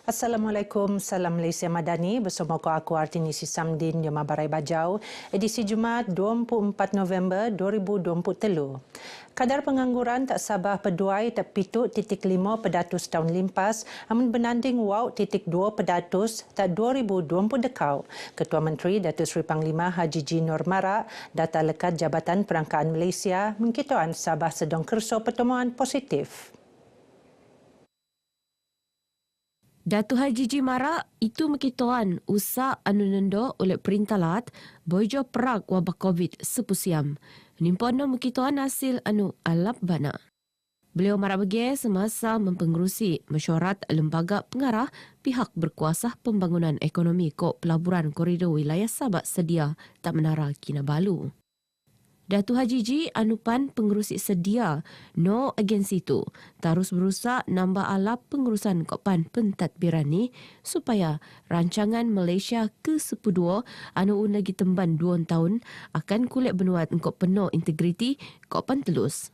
Assalamualaikum, salam Malaysia Madani. Bersama aku Artini Sisamdin di Mabarai Bajau, edisi Jumaat 24 November 2023. Kadar pengangguran tak sabah peduai terpituk 0.5% tahun limpas, namun bernanding wow 0.2% tak 2020 dekau. Ketua Menteri Datuk Seri Panglima Haji G. Nur Marak, data lekat Jabatan Perangkaan Malaysia, mengkituan Sabah sedang kerso pertemuan positif. Datuk Haji G. Marak itu mengkituan usaha anu nendo oleh Perintah Lat bojo perang wabak COVID sepusiam. Nimpono mengkituan hasil anu alap bana. Beliau marak bagi semasa mempengerusi mesyuarat lembaga pengarah pihak berkuasa pembangunan ekonomi kok pelaburan koridor wilayah Sabah sedia tak menara Kinabalu. Datuk Haji G anupan pengerusi sedia no agensi itu terus berusaha nambah alap pengurusan kopan pentadbiran ni supaya rancangan Malaysia ke-12 anu lagi temban 2 tahun akan kulit benuat engkau penuh integriti kopan telus.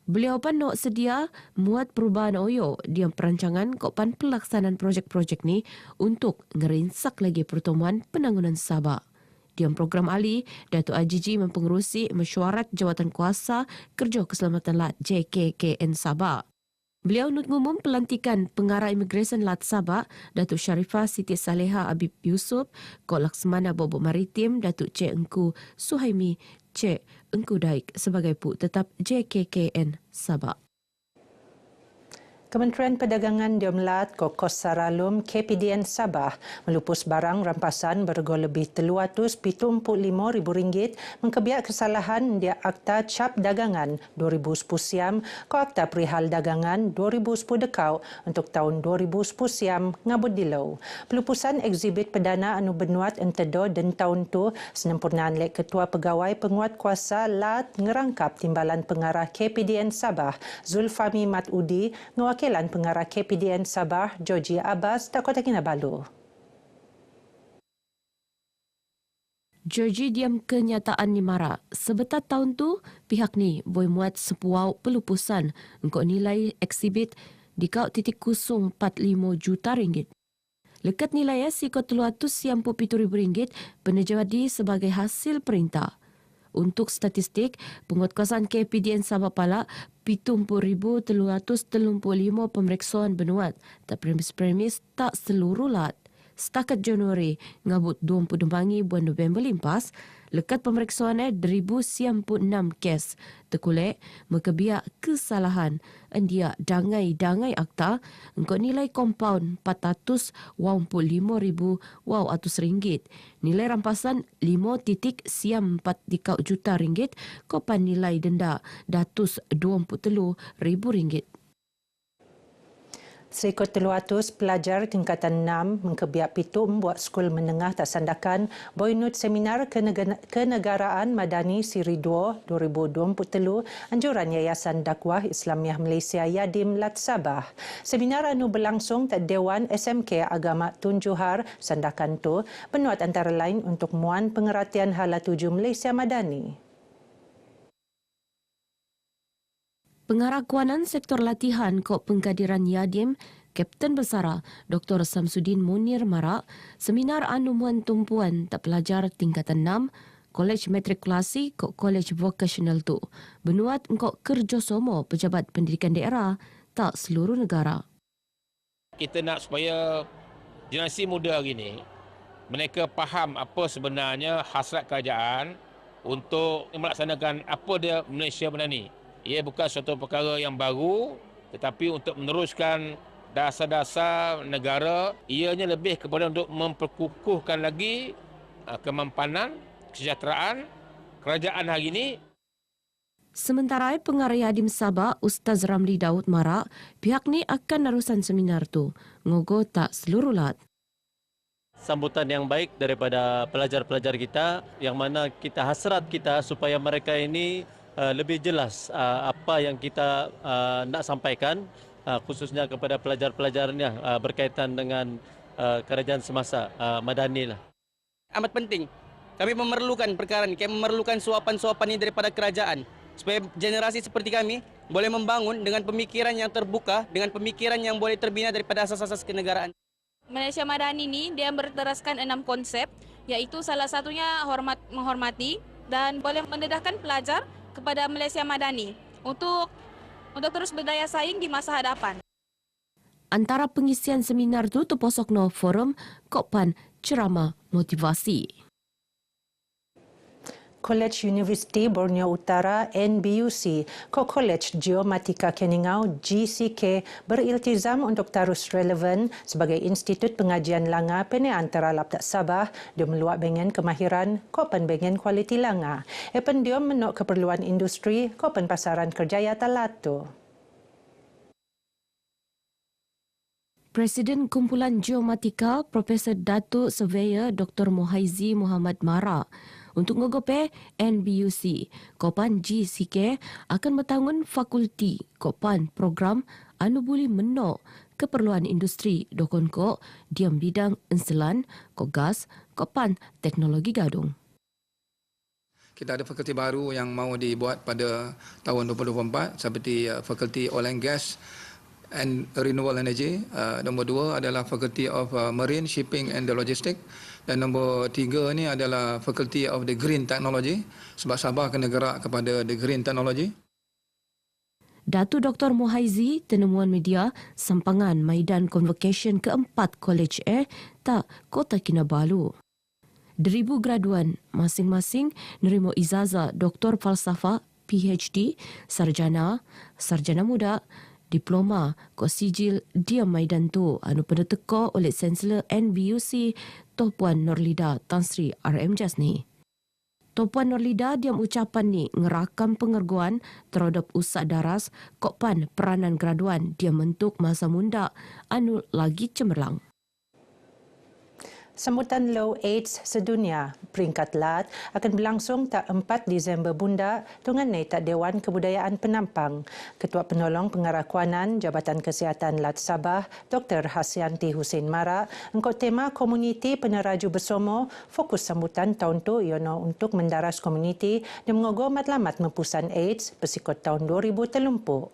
Beliau pun nak sedia muat perubahan oyo di perancangan kopan pelaksanaan projek-projek ni untuk ngerinsak lagi pertemuan penanggunan Sabah. Dalam program Ali, Datuk Haji G mempengerusi mesyuarat Jawatan Kuasa Kerja Keselamatan Lat JKKN Sabah. Beliau ngumum pelantikan Pengarah Imigresen Lat Sabah, Datuk Sharifah Siti Saleha Habib Yusuf, Kok Laksmana Bobok Maritim, Datuk Cik Engku Suhaimi Cik Engku Daik sebagai Pu Tetap JKKN Sabah. Kementerian Perdagangan Diomlat Kokos Saralum KPDN Sabah melupus barang rampasan berharga lebih RM275,000 mengkebiak kesalahan di Akta Cap Dagangan 2010 siam ke Akta Perihal Dagangan 2010 dekau untuk tahun 2010 siam ngabut dilau. Pelupusan eksibit perdana anu benuat entedo dan tahun tu senempurnaan lek Ketua Pegawai Penguat Kuasa Lat ngerangkap Timbalan Pengarah KPDN Sabah Zulfami Matudi Wakilan Pengarah KPDN Sabah, Georgie Abbas, tak Kota Kinabalu. Georgie diam kenyataan ni Marak. Sebetat tahun tu, pihak ni boleh muat sepuau pelupusan untuk nilai eksibit di kau RM0.045 juta. Lekat nilai RM1,307,000 penejawadi sebagai hasil perintah. Untuk statistik, penguatkuasaan KPDN Sabah Palak 70,335 pemeriksaan benuat tak premis-premis tak seluruh lat. Setakat Januari ngabut 20 Dembangi bulan November limpas, lekat pemeriksaan 1,096 kes terkulek mengebiak kesalahan dia dangai akta engkau nilai kompaun RM485,000 nilai rampasan 5.4 juta kopan nilai denda RM223,000. Serikut 300 pelajar tingkatan 6 mengkebiak pitu membuat skul menengah tak sandakan boinut seminar kenegaraan Madani Siri 2 2023 anjuran Yayasan Dakwah Islamiah Malaysia Yadim Lat Sabah. Seminar anu berlangsung tak Dewan SMK Agama Tun Johar sandakan tu benuat antara lain untuk muan pengertian hala tuju Malaysia Madani. Pengarah Kuanan Sektor Latihan Kok Pengkaderan Yadim, Kapten Besara Dr. Samsudin Munir Marak, seminar anu muan tumpuan tak pelajar tingkatan 6, Kolej Matrikulasi Kok Kolej Vocational tu, benuat engkau kerjasama pejabat pendidikan daerah tak seluruh negara. Kita nak supaya generasi muda hari ini, mereka faham apa sebenarnya hasrat kerajaan untuk melaksanakan apa dia Malaysia Madani. Ia bukan suatu perkara yang baru, tetapi untuk meneruskan dasar-dasar negara, ianya lebih kepada untuk memperkukuhkan lagi kemampanan, kesejahteraan kerajaan hari ini. Sementara Pengarah Yadim Sabah, Ustaz Ramli Daud Marak, pihak ni akan narusan seminar tu, ngogo tak seluruh lat. Sambutan yang baik daripada pelajar-pelajar kita, yang mana kita hasrat kita supaya mereka ini lebih jelas apa yang kita nak sampaikan, khususnya kepada pelajar-pelajarnya berkaitan dengan kerajaan semasa Madani lah. Amat penting. Kami memerlukan perkara ini, kami memerlukan suapan-suapan ini daripada kerajaan. supaya generasi seperti kami boleh membangun dengan pemikiran yang terbuka, dengan pemikiran yang boleh terbina daripada asas-asas kenegaraan. Malaysia Madani ini dia berteraskan 6 konsep, iaitu salah satunya menghormati dan boleh mendedahkan pelajar kepada Malaysia Madani untuk terus berdaya saing di masa hadapan. Antara pengisian seminar tu terposokno forum Kokpan Ceramah Motivasi. College Universiti Borneo Utara NBUC, College Geomatika Keningau GCK beriltizam untuk terus relevan sebagai institut pengajian langa penean teralap tak Sabah dia meluak bengen kemahiran kopan bengen kualiti langa. Epen dia menok keperluan industri kopan pasaran kerjaya talato. Presiden Kumpulan Geomatika Profesor Datuk Surveyor Dr. Mohaizi Muhammad Mara untuk ngogope NBUC, Kopan GCK akan bertanggung fakulti Kopan program anu boleh menok keperluan industri dokon ko diam bidang enselan, ko gas, Kopan teknologi gadung. Kita ada fakulti baru yang mau dibuat pada tahun 2024 seperti fakulti Oil and Gas and Renewable Energy. Nombor 2 adalah Faculty of Marine, Shipping and the Logistics. Dan nombor 3 ni adalah Faculty of the Green Technology. Sebab Sabah kena gerak kepada the Green Technology. Datuk Dr. Mohaizi tenemuan media sampangan Maidan Convocation keempat College tak Kota Kinabalu. 1,000 graduan masing-masing nerima ijazah Doktor Falsafah PhD, sarjana muda, diploma ko sijil dia Maidan tu anu pada teko oleh Chancellor NBUC Tuan Nurlida Tan Sri RM Jasni. Tuan Nurlida diam ucapan ni ngerakam pengerguan terhadap usak daras kokpan peranan graduan dia mentuk masa muda anu lagi cemerlang. Sambutan Low AIDS sedunia peringkat LAT akan berlangsung tak 4 Disember bunda dengan tak Dewan Kebudayaan Penampang. Ketua Penolong Pengarah Kuanan Jabatan Kesihatan LAT Sabah, Dr. Hasyanti Hussein Mara, engkau tema komuniti peneraju bersomo fokus sambutan tahun tu ialah untuk mendaras komuniti dan mengogo matlamat mempusan AIDS bersikut tahun 2030.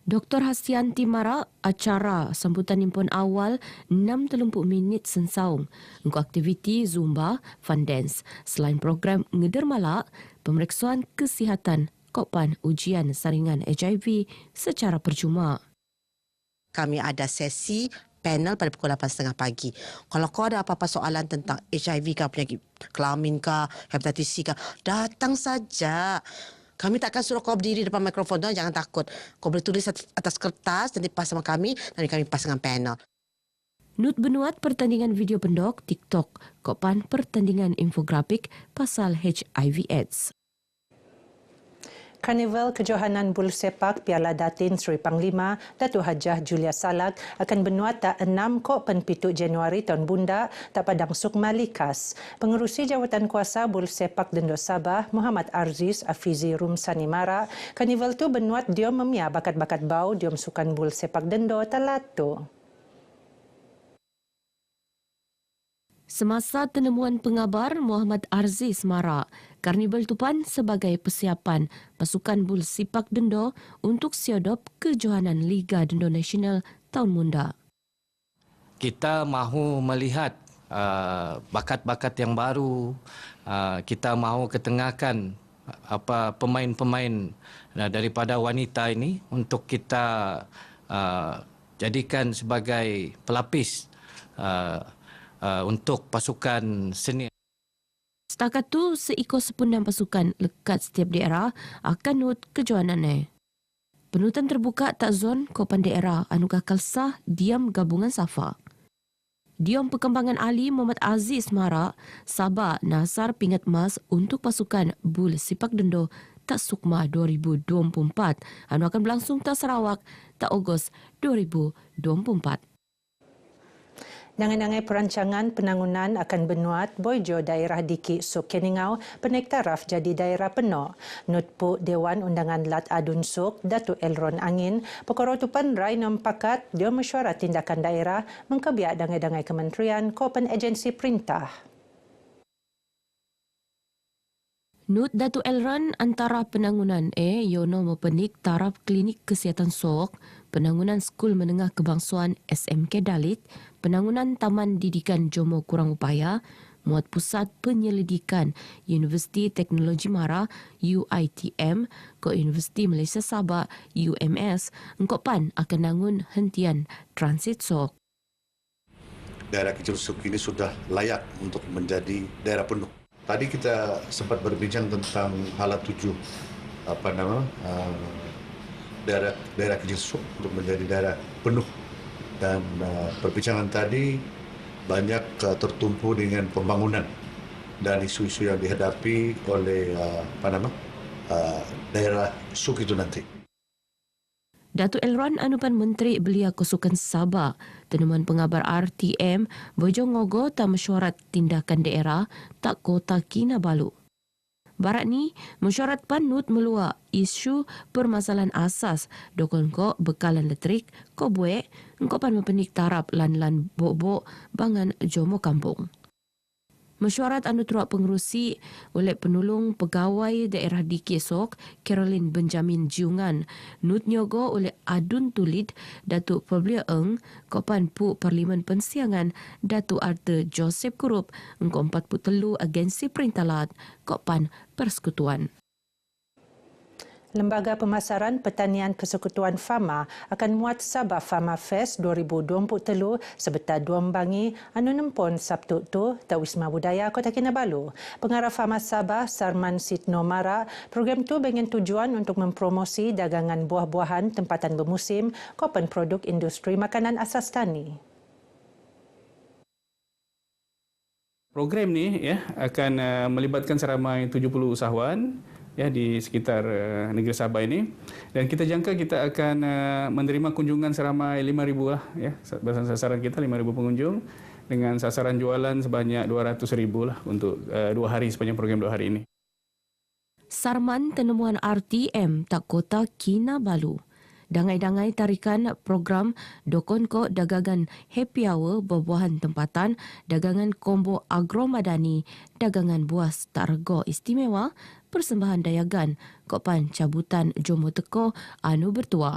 Dr. Hasyanti Mara, acara sambutan impun awal 60 minit sensaung. Untuk aktiviti Zumba, Fun Dance. Selain program ngedermalak, pemeriksaan kesihatan Kokpan ujian saringan HIV secara percuma. Kami ada sesi panel pada pukul 8.30 pagi. Kalau kau ada apa-apa soalan tentang HIV ke, penyakit kelamin ke, hepatitis C ke, datang saja. Kami tak akan suruh kau berdiri depan mikrofon, jangan takut. Kau boleh tulis atas kertas, nanti pas sama kami, nanti kami pas dengan panel. Nut benuat pertandingan video pendok TikTok, Kokpan pertandingan infografik pasal HIV AIDS. Karnival Kejohanan Bulu Sepak Piala Datin Seri Panglima Datuk Hajah Julia Salak akan benuat tak 6 7 Januari tahun bunda tak padang Sukma Likas. Pengerusi Jawatan Kuasa Bulu Sepak Dendo Sabah Muhammad Arziz Afizi Rumsani Mara, karnival tu benuat diom memia bakat-bakat bau diom sukan Bulu Sepak Dendo Talato. Semasa penemuan pengabar Muhammad Arziz Mara, karnival tupan sebagai persiapan pasukan Bul Sepak Dendo untuk siodop kejohanan Liga Dendo Nasional tahun munda. Kita mahu melihat bakat-bakat yang baru, kita mahu ketengahkan pemain-pemain daripada wanita ini untuk kita jadikan sebagai pelapis untuk pasukan senior. Setakat tu, seikut sepundang pasukan lekat setiap daerah akan nut kejohanan. Penutan terbuka tak zon Kopan daerah anu kakal sah diam gabungan Safa. Diam perkembangan Ali Muhammad Aziz Mara, Sabah Nasar pingat emas untuk pasukan Bul Sepak Dendo tak Sukma 2024 anu akan berlangsung tak Sarawak tak Ogos 2024. Nangai-nangai perancangan penangunan akan benuat Boijo daerah Diki Suk Keningau penaik taraf jadi daerah penuh. Nutpu Dewan Undangan Lat Adun Suk Datuk Elron Angin perkara tupan rai nampakat dia mesyuarat tindakan daerah mengkebiak dangai-dangai kementerian Kopen Agensi Perintah. Nut Datu Elran antara penangunan Yono Mepenik Taraf Klinik Kesihatan Sok, penangunan Skul Menengah Kebangsuan SMK Dalit, penangunan Taman Didikan Jomo Kurang Upaya, muat Pusat Penyelidikan Universiti Teknologi Mara UiTM ke Universiti Malaysia Sabah UMS, engkopan akan nangun hentian transit Sok. Daerah kecil Suk ini sudah layak untuk menjadi daerah penuh. Tadi kita sempat berbincang tentang halat 7 daerah kecil Suk untuk menjadi daerah penuh, dan perbincangan tadi banyak tertumpu dengan pembangunan dan isu-isu yang dihadapi oleh daerah Suk itu nanti. Datuk Elron Anupan Menteri Belia Kosukan Sabah, Tenuman Pengabar RTM, Bojong Ngogo tak mesyuarat tindakan daerah tak Kota Kinabalu. Barat ni, mesyuarat panut meluak isu permasalahan asas dokon ko bekalan elektrik, ko buek, engkopan mempenik tarap lan-lan bok-bok bangan Jomo Kampung. Mesyuarat anu teruak pengerusi oleh penolong pegawai daerah di Kesok, Caroline Benjamin Jiungan, nut nyogo oleh Adun Tulid, Datuk Pablia Eng, Kopan Pu Parlimen Pensiangan, Datuk Arthur Joseph Kurup, Engkau 43 Agensi Perintalat, Kopan Persekutuan. Lembaga Pemasaran Pertanian Persekutuan Fama akan muat Sabah Fama Fest 2023 sebetar Duambangi anu nempon Sabtu tu tak Wisma Budaya Kota Kinabalu. Pengarah Fama Sabah Sarman Sitno Mara, program tu dengan tujuan untuk mempromosi dagangan buah-buahan tempatan bermusim kopan produk industri makanan asas tani. Program ni akan melibatkan seramai 70 usahawan di sekitar negeri Sabah ini, dan kita jangka kita akan menerima kunjungan seramai 5,000 lah sasaran kita 5,000 pengunjung dengan sasaran jualan sebanyak 200,000 lah untuk 2 hari sepanjang program 2 hari ini. Sarman Tenemuan RTM tak Kota Kinabalu. Dangai-dangai tarikan program dokon ko dagangan happy hour buah-buahan tempatan, dagangan kombo agromadani, dagangan buah targo istimewa, persembahan dayagan, kopan cabutan Jomo Teko anu bertua.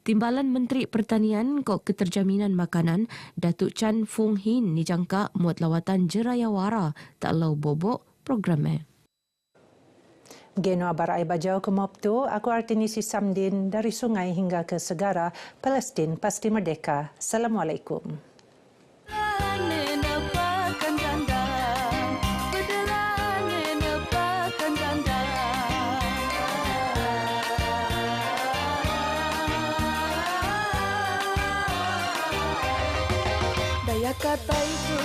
Timbalan Menteri Pertanian kok Keterjaminan Makanan Datuk Chan Fung Hin dijangka muat lawatan Jerayawara tak lau bobok programnya. Geno Barai Bajau ke Moptu, aku Artinisi Samdin dari sungai hingga ke segara, Palestin pasti merdeka. Assalamualaikum. Daya kata itu